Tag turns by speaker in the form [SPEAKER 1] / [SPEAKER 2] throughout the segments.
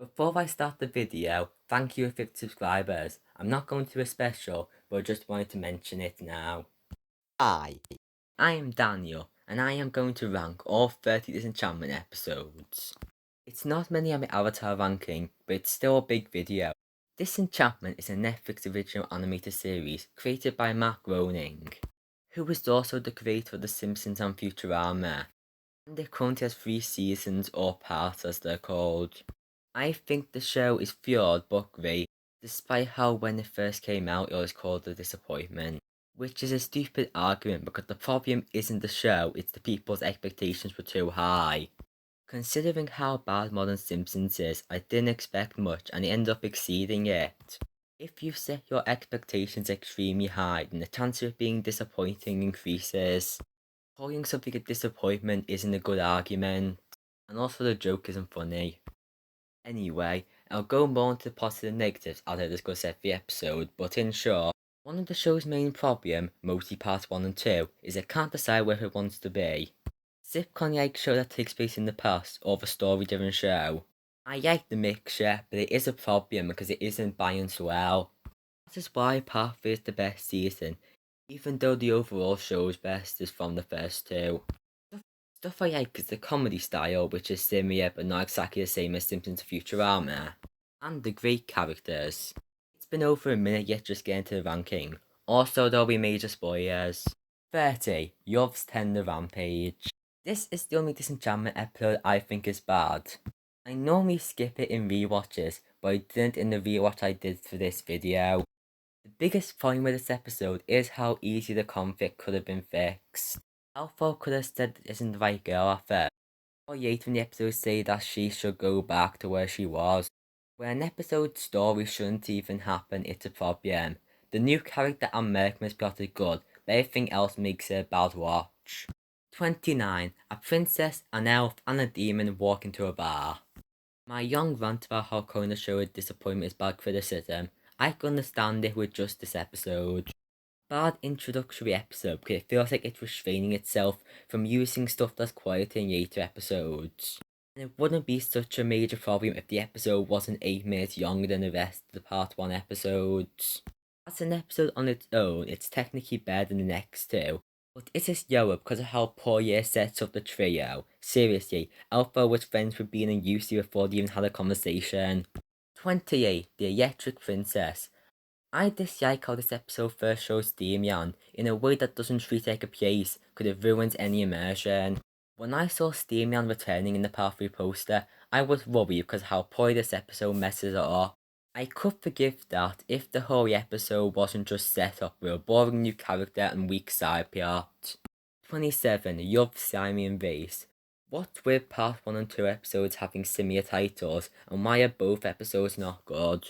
[SPEAKER 1] Before I start the video, thank you for 50 subscribers. I'm not going to do a special, but I just wanted to mention it now. Hi, I am Daniel, and I am going to rank all 30 Disenchantment episodes. It's not many on my avatar ranking, but it's still a big video. Disenchantment is a Netflix original animated series created by Matt Groening, who was also the creator of The Simpsons and Futurama, and it currently has 3 seasons or parts as they're called. I think the show is flawed but great, despite how when it first came out it was called a disappointment. Which is a stupid argument because the problem isn't the show, it's the people's expectations were too high. Considering how bad Modern Simpsons is, I didn't expect much and it ended up exceeding it. If you set your expectations extremely high, then the chance of it being disappointing increases. Calling something a disappointment isn't a good argument, and also the joke isn't funny. Anyway, I'll go more into the positives and negatives as I discuss every episode, but in short, one of the show's main problem, mostly parts 1 and 2, is it can't decide where it wants to be. Sitcom-like show that takes place in the past, or the story-driven show. I like the mixture, but it is a problem because it isn't balanced well. That is why Part 3 is the best season, even though the overall show's best is from the first two. Stuff I like is the comedy style, which is similar but not exactly the same as Simpsons Futurama, and the great characters. It's been over a minute yet just getting to the ranking. Also, there'll be major spoilers. 30. Yov's Tender Rampage. This is the only Disenchantment episode I think is bad. I normally skip it in rewatches, but I didn't in the rewatch I did for this video. The biggest problem with this episode is how easy the conflict could have been fixed. Alpha could have said this isn't the right girl at first, or yet when the episode say that she should go back to where she was. When an episode's story shouldn't even happen, it's a problem. The new character and Merkman is plotted good, but everything else makes it a bad watch. 29. A princess, an elf, and a demon walk into a bar. My young rant about how calling the show a disappointment is bad criticism. I can understand it with just this episode. Bad introductory episode because it feels like it's restraining itself from using stuff that's quieter in later episodes. And it wouldn't be such a major problem if the episode wasn't 8 minutes younger than the rest of the part 1 episodes. As an episode on its own, it's technically better than the next two, but it is lower because of how poorly it sets up the trio. Seriously, Alpha was friends with Bean and Yusi before they even had a conversation. 28. The Electric Princess. I dislike how this episode first shows Damian in a way that doesn't treat it like a place, because it ruins any immersion. When I saw Damian returning in the Part 3 poster, I was worried because of how poorly this episode messes it up. I could forgive that if the whole episode wasn't just set up with a boring new character and weak side plot. 27. Yuv Simeon Race. What with Part 1 and 2 episodes having similar titles, and why are both episodes not good?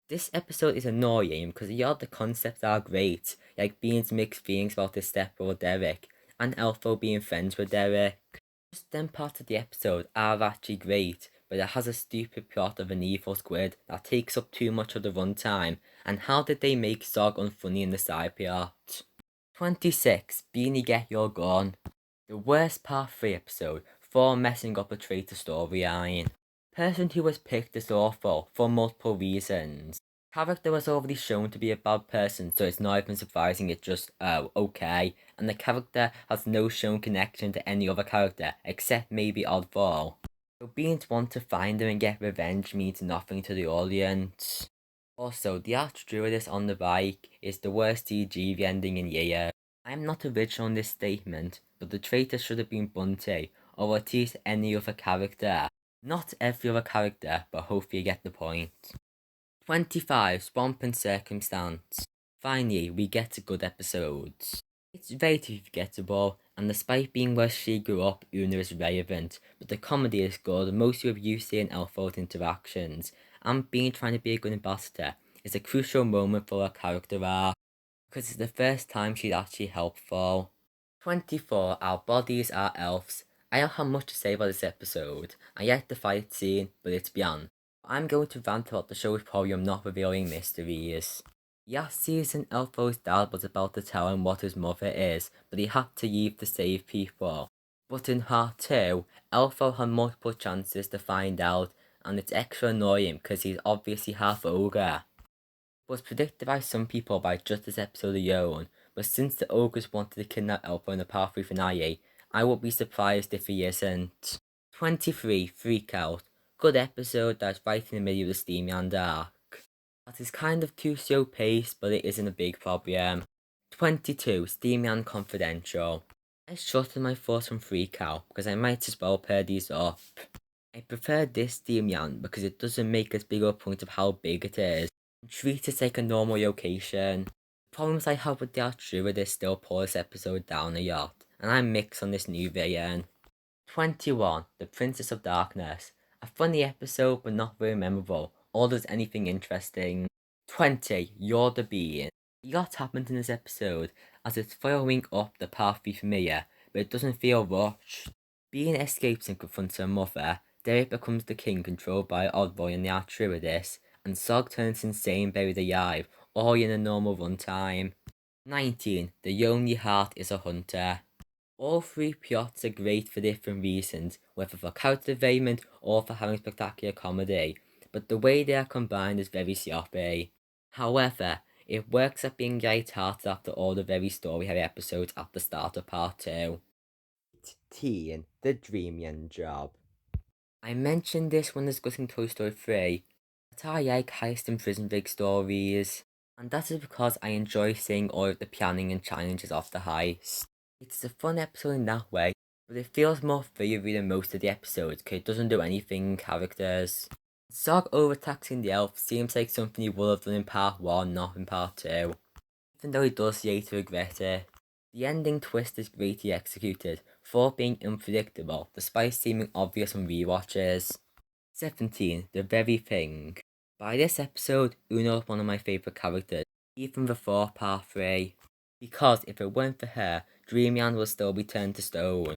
[SPEAKER 1] This episode is annoying because the other concepts are great, like Bean's mixed feelings about his stepbrother Derek, and Elfo being friends with Derek. Just them parts of the episode are actually great, but it has a stupid plot of an evil squid that takes up too much of the runtime, and how did they make Zog unfunny in the side plot? 26. Beanie Get Your Gun. The worst Part 3 episode for messing up a traitor storyline. Person who was picked is awful for multiple reasons. Character was already shown to be a bad person, so it's not even surprising it's just, oh, okay. And the character has no shown connection to any other character, except maybe Oddball. So being to want to find him and get revenge means nothing to the audience. Also, the Archdruidess on the bike is the worst CG ending in years. I am not original in this statement, but the traitor should have been Bunty, or at least any other character. Not every other character, but hopefully you get the point. 25. Swamp and Circumstance. Finally, we get to good episodes. It's relatively forgettable, and despite being where she grew up, Una is relevant, but the comedy is good, mostly with Yusi and Elfo's interactions, and Bean trying to be a good ambassador is a crucial moment for her character arc, because it's the first time she's actually helpful. 24. Our bodies are elves. I don't have much to say about this episode. I like the fight scene, but it's beyond. I'm going to rant about the show's problem not revealing mysteries. Last season, Elfo's dad was about to tell him what his mother is, but he had to leave to save people. But in Part 2, Elfo had multiple chances to find out, and it's extra annoying because he's obviously half ogre. It was predicted by some people by just this episode alone, but since the ogres wanted to kidnap Elfo in the Part 3 finale, I would be surprised if he isn't. 23, Freak Out. Good episode that's right in the middle of the Steamy Hand arc. That is kind of too slow paced, but it isn't a big problem. 22, Steamy Hand Confidential. I shortened my thoughts on Freak Out because I might as well pair these up. I prefer this Steamy Hand because it doesn't make as big a point of how big it is and treat it like a normal location. The problems I have with the Artruid still pull this episode down a yacht, and I'm mixed on this new villain. 21, The Princess of Darkness. A funny episode, but not very memorable, or does anything interesting. 20, You're the Being. A lot happened in this episode, as it's following up the Part 3 familiar, but it doesn't feel rushed. Being escapes and confronts her mother, Derek becomes the king controlled by Oddboy and the Artruidis, and Sog turns insane buried alive, all in a normal runtime. 19, The Only Heart is a Hunter. All three plots are great for different reasons, whether for character development or for having spectacular comedy, but the way they are combined is very sloppy. However, it works at being light-hearted after all the very story-heavy episodes at the start of Part 2. 18, The Dreamian Job. I mentioned this when discussing Toy Story 3, that I like heist and prison break stories, and that is because I enjoy seeing all of the planning and challenges of the heist. It's a fun episode in that way, but it feels more fiery than most of the episodes because it doesn't do anything characters. Zog overtaxing the elf seems like something he would have done in Part 1, not in Part 2, even though he does later regret it. The ending twist is greatly executed, for being unpredictable, despite seeming obvious on rewatches. 17, The Very Thing. By this episode, Uno is one of my favourite characters, even before Part 3. Because if it weren't for her, Dreamland would still be turned to stone.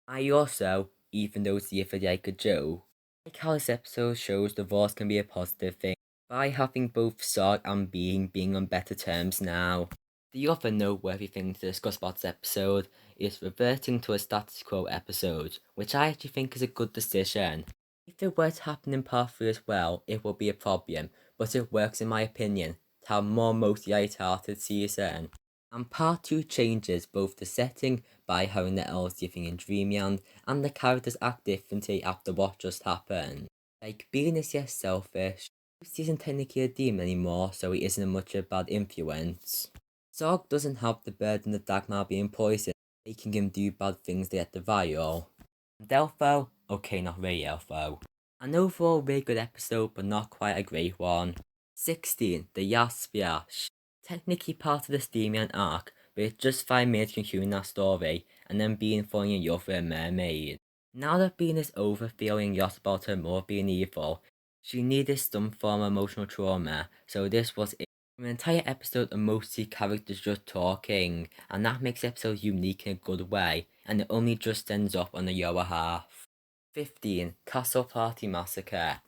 [SPEAKER 1] I also, even though it's the like a joke, like how this episode shows divorce can be a positive thing, by having both Sog and being on better terms now. The other noteworthy thing to discuss about this episode is reverting to a status quo episode, which I actually think is a good decision. If it were to happen in Part 3 as well, it would be a problem, but it works in my opinion to have more mostly light-hearted season. And Part 2 changes both the setting by having the elves living in Dreamland and the characters act differently after what just happened. Like, Bean is yes selfish, Lucy isn't technically a demon anymore, so he isn't much of a bad influence. Zog doesn't have the burden of Dagmar being poisoned, making him do bad things to get the vial. And Elfo, okay, not really Elfo. An overall really good episode, but not quite a great one. 16, The Yaspiash. Technically part of the Steamian arc, but it's just 5 minutes concluding that story, and then Bean falling in love with a mermaid. Now that Bean is over feeling lost about her mother being evil, she needed some form of emotional trauma, so this was it. An entire episode of mostly characters just talking, and that makes the episode unique in a good way, and it only just ends up on the lower half. 15, Castle Party Massacre.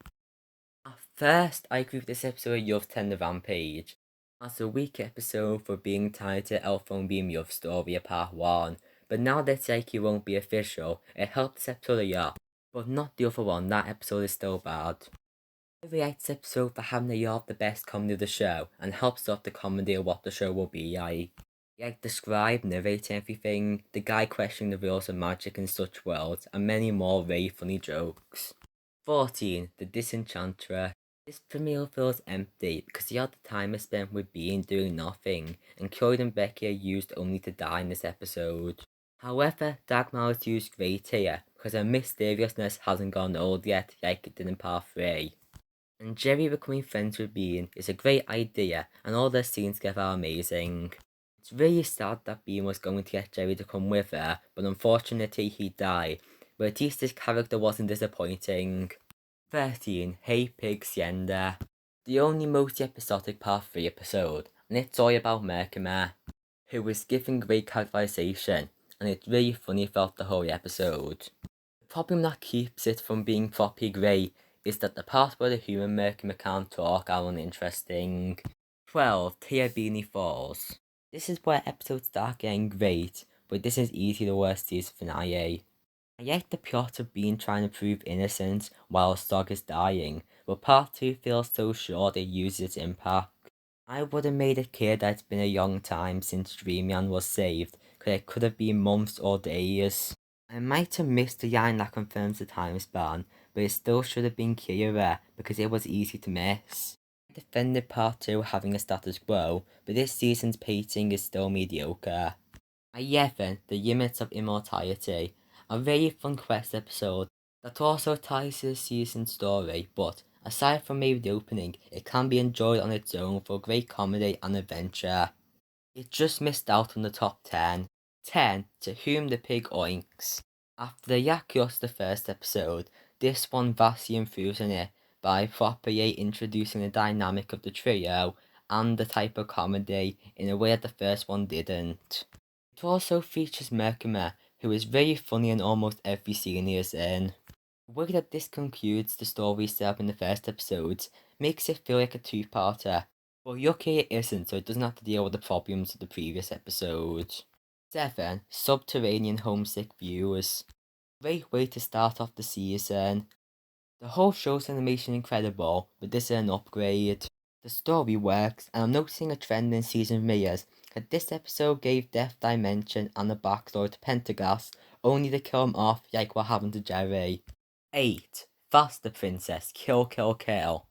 [SPEAKER 1] At first, I agree with this episode of Youth Tender Rampage as a weak episode for being tied to Elphone Beam Youth Story of Part 1, but now that like it won't be official, it helped this episode a lot, but not the other one, that episode is still bad. I rate this episode for having a lot of the best comedy of the show, and helps up the comedy of what the show will be like describe, narrate everything, the guy questioning the rules of magic in such worlds, and many more very funny jokes. 14, The Disenchantress. This premiere feels empty because the other time is spent with Bean doing nothing, and Cloyd and Becky are used only to die in this episode. However, Dagmar is used great here because her mysteriousness hasn't gone old yet like it did in Part 3. And Jerry becoming friends with Bean is a great idea, and all their scenes together are amazing. It's really sad that Bean was going to get Jerry to come with her, but unfortunately he died, but at least his character wasn't disappointing. 13, Hey Pig Sienda. The only multi-episodic Part 3 episode, and it's all about Merkimer, who was given great characterization, and it's really funny throughout the whole episode. The problem that keeps it from being properly great is that the parts where the human Merkimer can't talk are uninteresting. 12, Tiabini Falls. This is where episodes start getting great, but this is easily the worst season finale. I like the plot of Bean trying to prove innocence while Sog is dying, but part 2 feels so short it uses its impact. I would have made it clear that it's been a long time since Dreamland was saved, cause it could have been months or days. I might have missed the line that confirms the time span, but it still should have been clearer because it was easy to miss. I defended part 2 having a status quo, but this season's pacing is still mediocre. 11. The Limits of Immortality. A very fun quest episode that also ties to the season story, but aside from maybe the opening, it can be enjoyed on its own for great comedy and adventure. It just missed out on the top 10. 10. To Whom the Pig Oinks. After the yak lost the first episode, this one vastly improves on it by properly introducing the dynamic of the trio and the type of comedy in a way that the first one didn't. It also features Merkimer, who is very funny in almost every scene he is in. The way that this concludes the story set up in the first episodes makes it feel like a two-parter, but luckily it isn't, so it doesn't have to deal with the problems of the previous episodes. 7. Subterranean Homesick Views. Great way to start off the season. The whole show's animation incredible, but this is an upgrade. The story works, and I'm noticing a trend in season premieres that this episode gave Death Dimension and a backstory to Pentagast, only to kill him off like what happened to Jerry. 8. Faster Princess, Kill Kill Kill.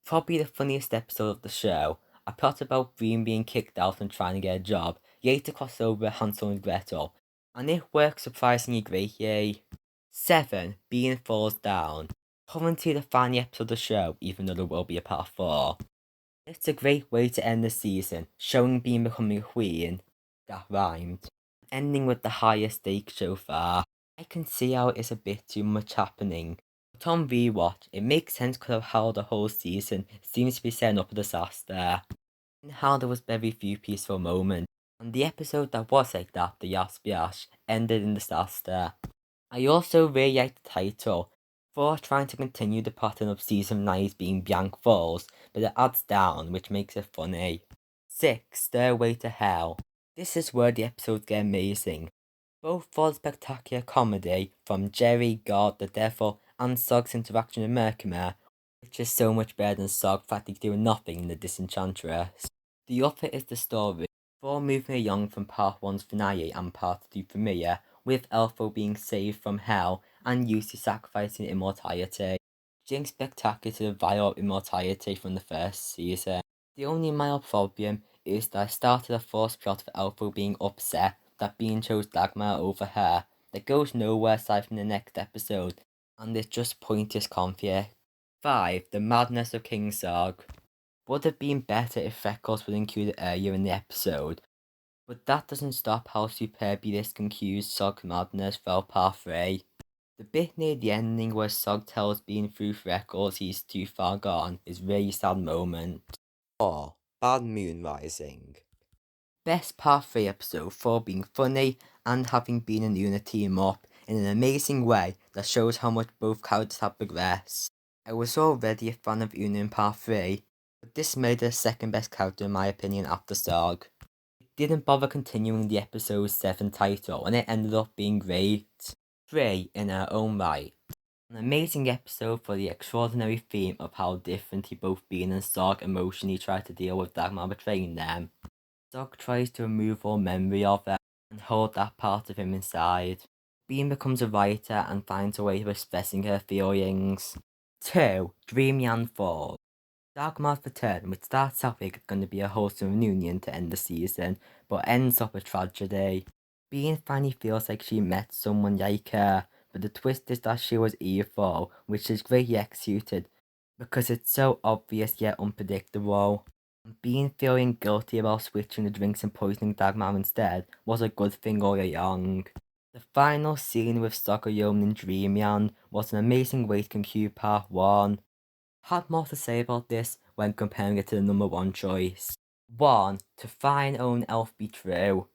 [SPEAKER 1] Probably the funniest episode of the show. A plot about Dream being kicked out and trying to get a job, later cross over Hansel and Gretel, and it works surprisingly greatly. 7. Bean Falls Down. Currently the final episode of the show, even though there will be a part 4. It's a great way to end the season, showing Bean becoming a queen. That rhymed. Ending with the highest stakes so far. I can see how it's a bit too much happening. But on rewatch, it makes sense because of how the whole season seems to be setting up a disaster. And how there was very few peaceful moments. And the episode that was like that, the Yasp Yash, ended in disaster. I also really like the title, for trying to continue the pattern of season 9 being Bianc Falls, but it adds down, which makes it funny. 6. Stairway to Hell. This is where the episodes get amazing. Both for the spectacular comedy from Jerry, God, the Devil, and Sog's interaction with Merkimer, which is so much better than Sog practically doing nothing in the Disenchantress. The other is the story, for moving along from part 1's finale and part 2 premiere, with Elfo being saved from hell and used to sacrificing immortality, being spectacular to the vial of immortality from the first season. The only minor problem is that I started a false plot of Elfo being upset that Bean chose Dagmar over her that goes nowhere aside from the next episode, and it's just pointless conflict. 5. The Madness of King Zog. Would have been better if Freckles was included earlier in the episode, but that doesn't stop how superbly this concludes Sog's madness for part 3. The bit near the ending where Sog tells Bean through Freckles he's too far gone is a really sad moment. 4. Bad Moon Rising. Best part 3 episode for being funny and having Bean and Una team up in an amazing way that shows how much both characters have progressed. I was already a fan of Una in part 3, but this made her the second best character in my opinion after Sog. Didn't bother continuing the episode's 7 title, and it ended up being great. 3. In her own right. An amazing episode for the extraordinary theme of how differently both Bean and Sog emotionally try to deal with Dagmar betraying them. Sog tries to remove all memory of it and hold that part of him inside. Bean becomes a writer and finds a way of expressing her feelings. 2. Dreamland Falls. Dagmar's return, which starts out like it's going to be a wholesome reunion to end the season, but ends up a tragedy. Bean finally feels like she met someone like her, but the twist is that she was evil, which is greatly executed, because it's so obvious yet unpredictable. Bean feeling guilty about switching the drinks and poisoning Dagmar instead was a good thing all along. The final scene with Sokoyom in Dreamland was an amazing way to conclude part 1. Had more to say about this when comparing it to the number 1 choice. 1. To find own elf be true.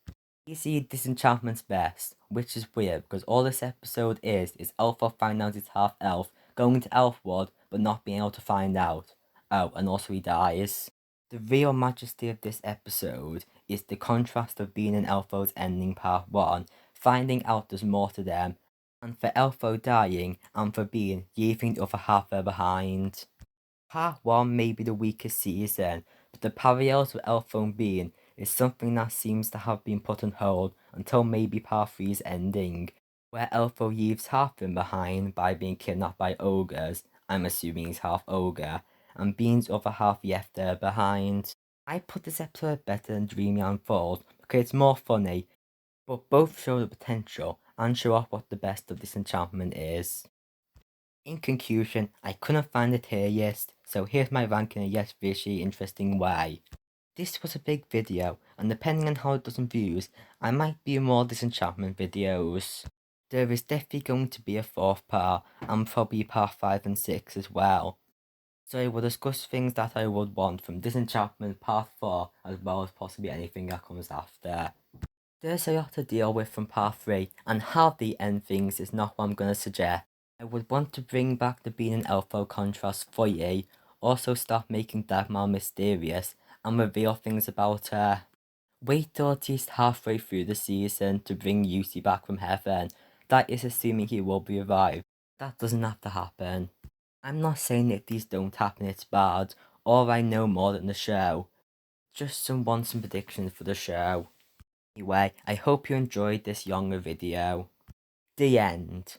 [SPEAKER 1] Easy Disenchantment's best, which is weird because all this episode is Elfo finding out he's half elf, going to Elfwood but not being able to find out. Oh, and also he dies. The real majesty of this episode is the contrast of being in Elfo's ending part 1, finding out there's more to them, and for Elfo dying, and for being leaving the other half there behind. Part 1 may be the weakest season, but the parallels with Elfo being is something that seems to have been put on hold until maybe Part 3's ending, where Elfo leaves Halfling behind by being kidnapped by ogres, I'm assuming he's half ogre, and Bean's other half left there behind. I put this episode better than Dreamy Unfold because it's more funny, but both show the potential and show off what the best of Disenchantment is. In conclusion, I couldn't find a tier list, so here's my ranking in a less visually interesting way. This was a big video, and depending on how it does in views, I might be more Disenchantment videos. There is definitely going to be a fourth part, and probably part 5 and 6 as well. So I will discuss things that I would want from Disenchantment part 4, as well as possibly anything that comes after. There's a lot to deal with from part 3, and how they end things is not what I'm going to suggest. I would want to bring back the Bean and Elfo contrast fully, also stop making Dagmar mysterious, and reveal things about her. Wait till at least halfway through the season to bring Yusi back from heaven. That is assuming he will be revived. That doesn't have to happen. I'm not saying if these don't happen it's bad, or I know more than the show. Just some predictions for the show. Anyway, I hope you enjoyed this younger video. The end.